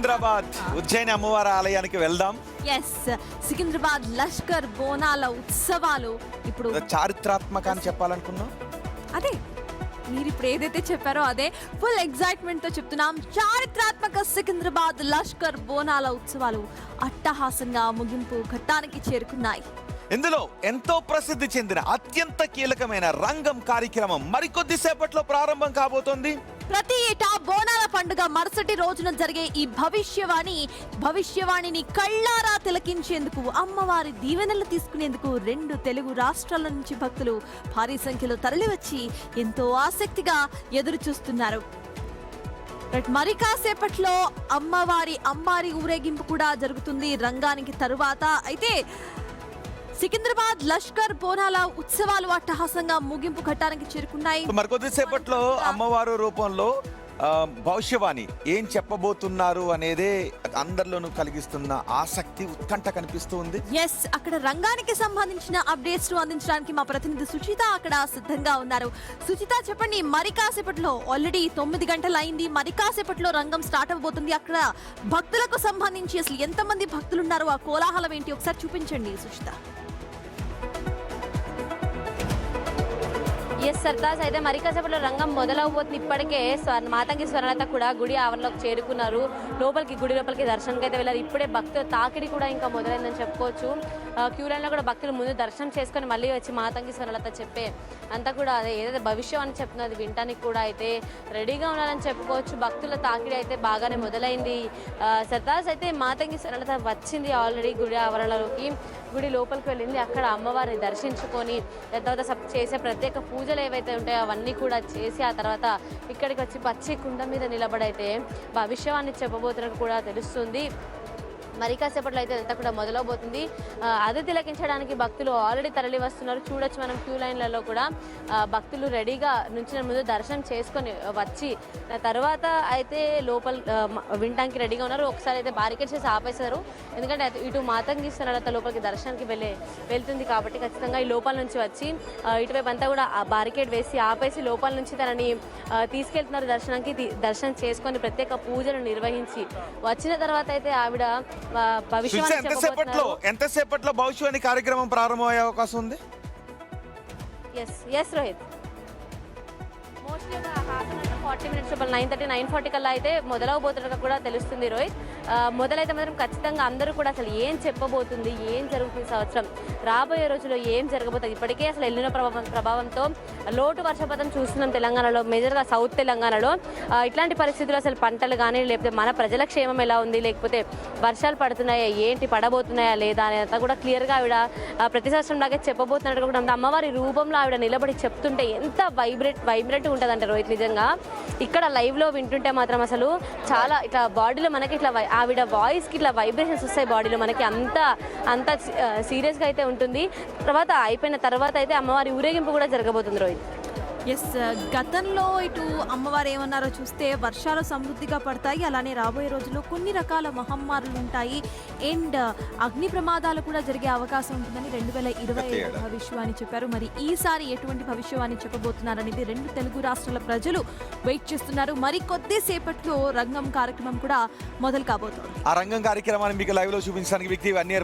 సికింద్రాబాద్ ఉజ్జయిని అమ్మవారి ఆలయానికి వెళ్దాం. ఎస్, సికింద్రాబాద్ లష్కర్ బోనాల ఉత్సవాలు ఇప్పుడు చారిత్రాత్మక అని చెప్పాలనుకున్నాం. అదే మీరు ఇప్పుడు ఏదైతే చెప్పారో అదే ఫుల్ ఎగ్జైట్మెంట్ తో చెప్తున్నాం. చారిత్రాత్మక సికింద్రాబాద్ లష్కర్ బోనాల ఉత్సవాలు అట్టహాసంగా ముగింపు ఘట్టానికి చేరుకున్నాయి. ఇందులో ఎంతో ప్రసిద్ధి చెందిన అత్యంత కీలకమైన రంగం కార్యక్రమం మరికొద్ది సేపట్లో ప్రారంభం కాబోతోంది. ప్రతి ఏటా బోనాల పండుగ మరుసటి రోజున జరిగే ఈ భవిష్యవాణిని కళ్ళారా తిలకించేందుకు, అమ్మవారి దీవెనలు తీసుకునేందుకు 2 తెలుగు రాష్ట్రాల నుంచి భక్తులు భారీ సంఖ్యలో తరలివచ్చి ఎంతో ఆసక్తిగా ఎదురు చూస్తున్నారు. మరి కాసేపట్లో అమ్మవారి ఊరేగింపు కూడా జరుగుతుంది రంగానికి తరువాత. అయితే సికింద్రాబాద్ లష్కర్ బోనాల ఉత్సవాలు అట్టహాసంగా ముగింపు ఘట్టానికి చేరుకున్నాయి. మరికొద్ది సేపట్లో అమ్మవారు రూపంలో భవిష్యవాణి ఏం చెప్పబోతున్నారు అనేదే అందరిలోనూ కలిగిస్తున్న ఆసక్తి, ఉత్కంఠ కనిపిస్తూ ఉంది. ఎస్, అక్కడ రంగానికి సంబంధించిన అప్డేట్స్ అందించడానికి మా ప్రతినిధి సుచిత అక్కడ సిద్ధంగా ఉన్నారు. సుచిత, చెప్పండి, మరి కాసేపట్లో ఆల్రెడీ 9 గంటలు అయింది, మరి కాసేపట్లో రంగం స్టార్ట్ అవబోతుంది. అక్కడ భక్తులకు సంబంధించి అసలు ఎంతమంది భక్తులు ఉన్నారు, ఆ కోలాహలం ఏంటి ఒకసారి చూపించండి సుచిత. ఎస్ సర్దాస్, అయితే మరి కాసేపట్లో రంగం మొదలవబోతుంది. ఇప్పటికే మాతంగి స్వర్ణలత కూడా గుడి ఆవరణలోకి చేరుకున్నారు. గుడి లోపలికి దర్శనంకి అయితే వెళ్ళారు. ఇప్పుడే భక్తుల తాకిడి కూడా ఇంకా మొదలైందని చెప్పుకోవచ్చు. క్యూ లైన్లో కూడా భక్తులు ముందు దర్శనం చేసుకొని మళ్ళీ వచ్చి మాతంగి స్వర్ణలత చెప్పే అంతా కూడా అదే ఏదైతే భవిష్యం అని చెప్తుందో అది వినటానికి కూడా అయితే రెడీగా ఉన్నారని చెప్పుకోవచ్చు. భక్తుల తాకిడి అయితే బాగానే మొదలైంది. సర్దాస్, అయితే మాతంగి స్వర్ణలత వచ్చింది ఆల్రెడీ గుడి ఆవరణలోకి. గుడి లోపలికి వెళ్ళింది. అక్కడ అమ్మవారిని దర్శించుకొని తర్వాత చేసే ప్రత్యేక పూజలు ఏవైతే ఉంటాయో అవన్నీ కూడా చేసి ఆ తర్వాత ఇక్కడికి వచ్చి పచ్చి కుండ మీద నిలబడైతే భవిష్యవాణి చెప్పబోతున్నట్టు కూడా తెలుస్తుంది. మరి కాసేపట్లో అయితే అంతా కూడా మొదలవబోతుంది. అది తిలకించడానికి భక్తులు ఆల్రెడీ తరలి వస్తున్నారు. చూడొచ్చు మనం క్యూ లైన్లలో కూడా భక్తులు రెడీగా నుంచిన ముందు దర్శనం చేసుకొని వచ్చి తర్వాత అయితే లోపల వినడానికి రెడీగా ఉన్నారు. ఒకసారి అయితే బారికేడ్ చేసి ఆపేశారు. ఎందుకంటే ఇటు మాతంగి స్వర్ణలత లోపలికి దర్శనానికి వెళ్తుంది కాబట్టి ఖచ్చితంగా ఈ లోపల నుంచి వచ్చి ఇటువైపు అంతా కూడా ఆ బారికేడ్ వేసి ఆపేసి లోపల నుంచి తనని తీసుకెళ్తున్నారు దర్శనానికి. దర్శనం చేసుకొని ప్రత్యేక పూజలు నిర్వహించి వచ్చిన తర్వాత అయితే ఆవిడ ఎంతసేపట్లో భవిష్యవాణి కార్యక్రమం ప్రారంభమయ్యే అవకాశం ఉంది? ఎస్ రోహిత్, మోస్ట్లీ 40 మినిట్స్ 9:30, 9:40 కల్లా అయితే మొదలవబోతున్నట్టు కూడా తెలుస్తుంది రోహిత్. మొదలైతే మాత్రం ఖచ్చితంగా అందరూ కూడా అసలు ఏం చెప్పబోతుంది, ఏం జరుగుతుంది సంవత్సరం, రాబోయే రోజుల్లో ఏం జరగబోతుంది. ఇప్పటికే అసలు ఎల్లిన ప్రభావంతో లోటు వర్షపాతం చూస్తున్నాం తెలంగాణలో, మేజర్గా సౌత్ తెలంగాణలో. ఇట్లాంటి పరిస్థితుల్లో అసలు పంటలు కానీ లేకపోతే మన ప్రజల క్షేమం ఎలా ఉంది, లేకపోతే వర్షాలు పడుతున్నాయా ఏంటి, పడబోతున్నాయా లేదా అనేదంతా కూడా క్లియర్గా ఆవిడ ప్రతి సంవత్సరం లాగే చెప్పబోతున్నట్టు కూడా అమ్మవారి రూపంలో ఆవిడ నిలబడి చెప్తుంటే ఎంత వైబ్రెంట్ ఉంటుందంటే రోహిత్. నిజంగా ఇక్కడ లైవ్లో వింటుంటే మాత్రం అసలు చాలా ఇట్లా బాడీలో మనకి ఇట్లా ఆవిడ వాయిస్కి ఇట్లా వైబ్రేషన్స్ వస్తాయి బాడీలో మనకి, అంత సీరియస్గా అయితే ఉంటుంది. తర్వాత అయిపోయిన తర్వాత అయితే అమ్మవారి ఊరేగింపు కూడా జరగబోతుంది రోహిత్. ఎస్, గతంలో ఇటు అమ్మవారు ఏమన్నారో చూస్తే వర్షాలు సమృద్ధిగా పడతాయి, అలానే రాబోయే రోజుల్లో కొన్ని రకాల మహమ్మారులు ఉంటాయి అండ్ అగ్ని ప్రమాదాలు కూడా జరిగే అవకాశం ఉంటుందని 2025 భవిష్యవాణి చెప్పారు. మరి ఈసారి ఎటువంటి భవిష్యవాణి చెప్పబోతున్నారనేది 2 తెలుగు రాష్ట్రాల ప్రజలు వెయిట్ చేస్తున్నారు. మరి కొద్దిసేపట్లో రంగం కార్యక్రమం కూడా మొదలు కాబోతోంది. ఆ రంగం కార్యక్రమాన్ని మీకు లైవ్ లో చూపించడానికి వ్యక్తి అన్ని